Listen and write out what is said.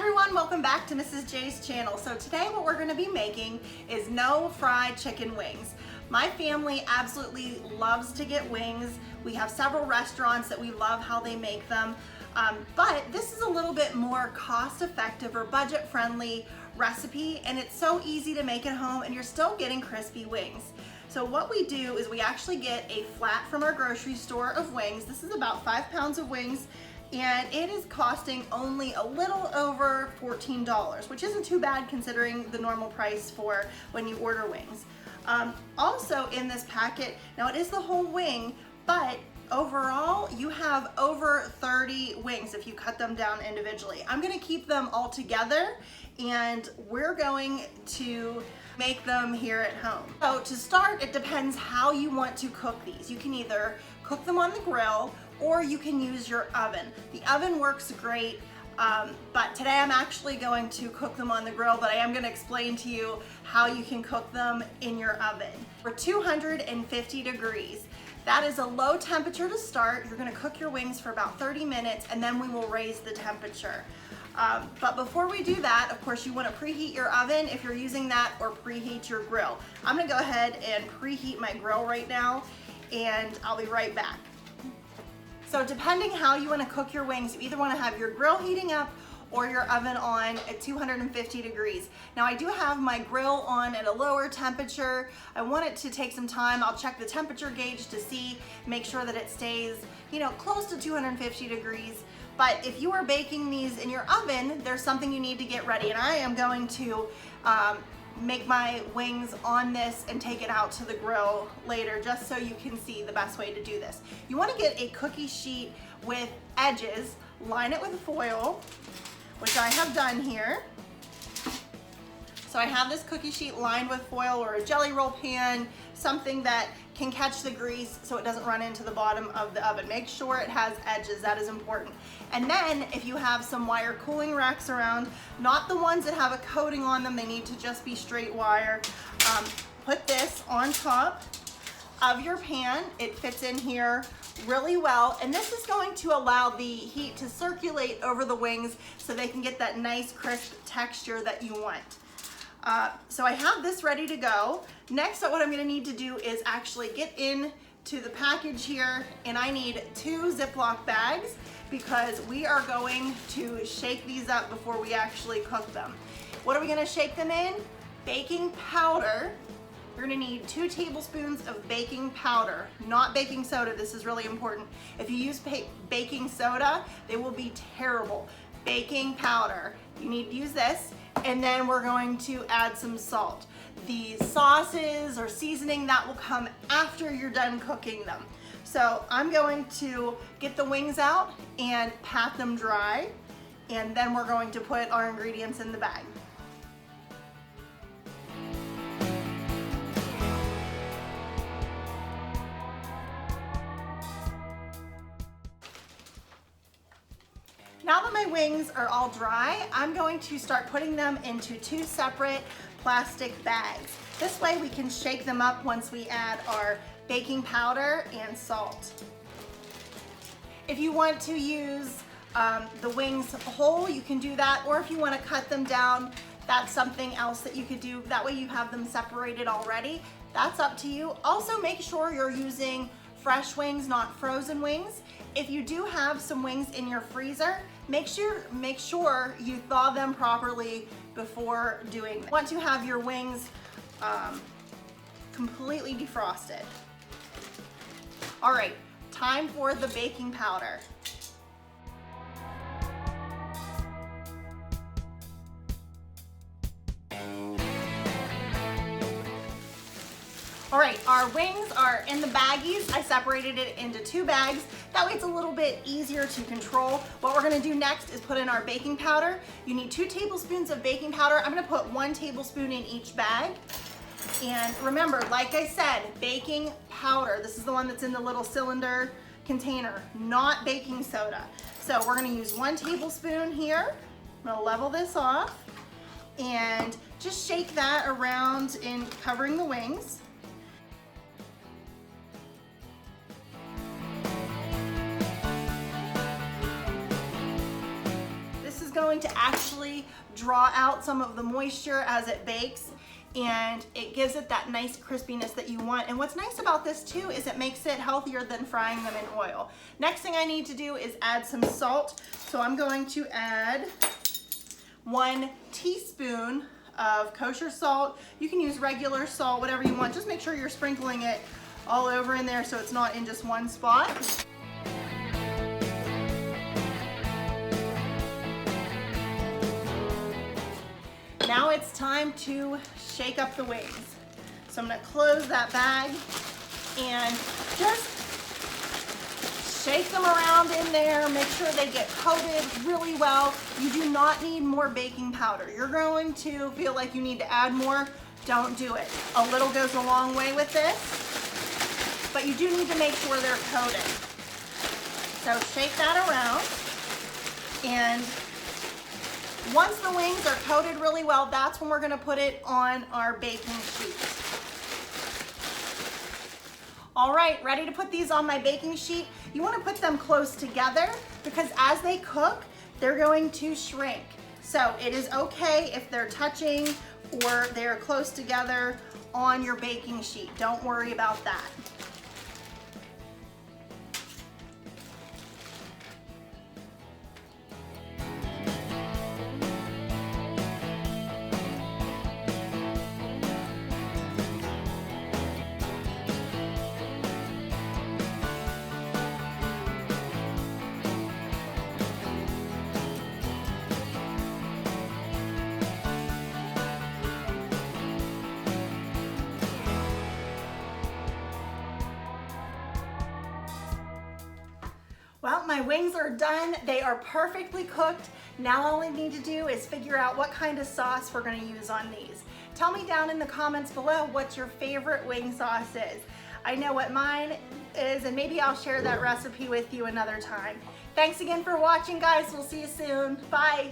everyone, welcome back to Mrs. J's channel. So today what we're gonna be making is no fried chicken wings. My family absolutely loves to get wings. We have several restaurants that we love how they make them. But this is a little bit more cost-effective or budget-friendly recipe, and it's so easy to make at home and you're still getting crispy wings. So what we do is we actually get a flat from our grocery store of wings. This is about 5 pounds of wings, and it is costing only a little over $14, which isn't too bad considering the normal price for when you order wings. Also in this packet, now it is the whole wing, but overall you have over 30 wings if you cut them down individually. I'm gonna keep them all together and we're going to make them here at home. So to start, it depends how you want to cook these. You can either cook them on the grill or you can use your oven. The oven works great, but today I'm actually going to cook them on the grill, but I am gonna explain to you how you can cook them in your oven. For 250 degrees. That is a low temperature to start. You're gonna cook your wings for about 30 minutes and then we will raise the temperature. But before we do that, of course, you wanna preheat your oven if you're using that, or preheat your grill. I'm gonna go ahead and preheat my grill right now and I'll be right back. So depending how you wanna cook your wings, you either wanna have your grill heating up or your oven on at 250 degrees. Now I do have my grill on at a lower temperature. I want it to take some time. I'll check the temperature gauge to see, make sure that it stays, close to 250 degrees. But if you are baking these in your oven, there's something you need to get ready. And I am going to make my wings on this and take it out to the grill later, just so you can see the best way to do this. You want to get a cookie sheet with edges, line it with foil, which I have done here. So I have this cookie sheet lined with foil, or a jelly roll pan, something that can catch the grease so it doesn't run into the bottom of the oven. Make sure it has edges, that is important. And then if you have some wire cooling racks around, not the ones that have a coating on them, they need to just be straight wire. Put this on top of your pan. It fits in here really well, and this is going to allow the heat to circulate over the wings so they can get that nice crisp texture that you want. So I have this ready to go. Next, what I'm gonna need to do is actually get into the package here, and I need 2 Ziploc bags because we are going to shake these up before we actually cook them. What are we gonna shake them in? Baking powder. You're gonna need 2 tablespoons of baking powder, not baking soda. This is really important. If you use baking soda, they will be terrible. Baking powder, you need to use this, and then we're going to add some salt. The sauces or seasoning, that will come after you're done cooking them. So I'm going to get the wings out and pat them dry, and then we're going to put our ingredients in the bag. Now that my wings are all dry, I'm going to start putting them into 2 separate plastic bags. This way we can shake them up once we add our baking powder and salt. If you want to use the wings whole, you can do that, or if you want to cut them down, that's something else that you could do. That way you have them separated already. That's up to you. Also, make sure you're using fresh wings, not frozen wings. If you do have some wings in your freezer, make sure you thaw them properly before doing that. Want to have your wings completely defrosted. All right, time for the baking powder. All right, our wings are in the baggies. I separated it into 2 bags. That way it's a little bit easier to control. What we're gonna do next is put in our baking powder. You need 2 tablespoons of baking powder. I'm gonna put 1 tablespoon in each bag. And remember, like I said, baking powder. This is the one that's in the little cylinder container, not baking soda. So we're gonna use 1 tablespoon here. I'm gonna level this off and just shake that around in covering the wings. going to actually draw out some of the moisture as it bakes, and it gives it that nice crispiness that you want. And what's nice about this too is it makes it healthier than frying them in oil. Next thing I need to do is add some salt. So I'm going to add 1 teaspoon of kosher salt. You can use regular salt, whatever you want. Just make sure you're sprinkling it all over in there so it's not in just one spot. Now it's time to shake up the wings. So I'm gonna close that bag and just shake them around in there. Make sure they get coated really well. You do not need more baking powder. You're going to feel like you need to add more. Don't do it. A little goes a long way with this, but you do need to make sure they're coated. So shake that around, and once the wings are coated really well, that's when we're gonna put it on our baking sheet. All right, ready to put these on my baking sheet. You wanna put them close together because as they cook, they're going to shrink. So it is okay if they're touching or they're close together on your baking sheet. Don't worry about that. Well, my wings are done. They are perfectly cooked. Now all I need to do is figure out what kind of sauce we're gonna use on these. Tell me down in the comments below what your favorite wing sauce is. I know what mine is, and maybe I'll share that recipe with you another time. Thanks again for watching, guys. We'll see you soon. Bye.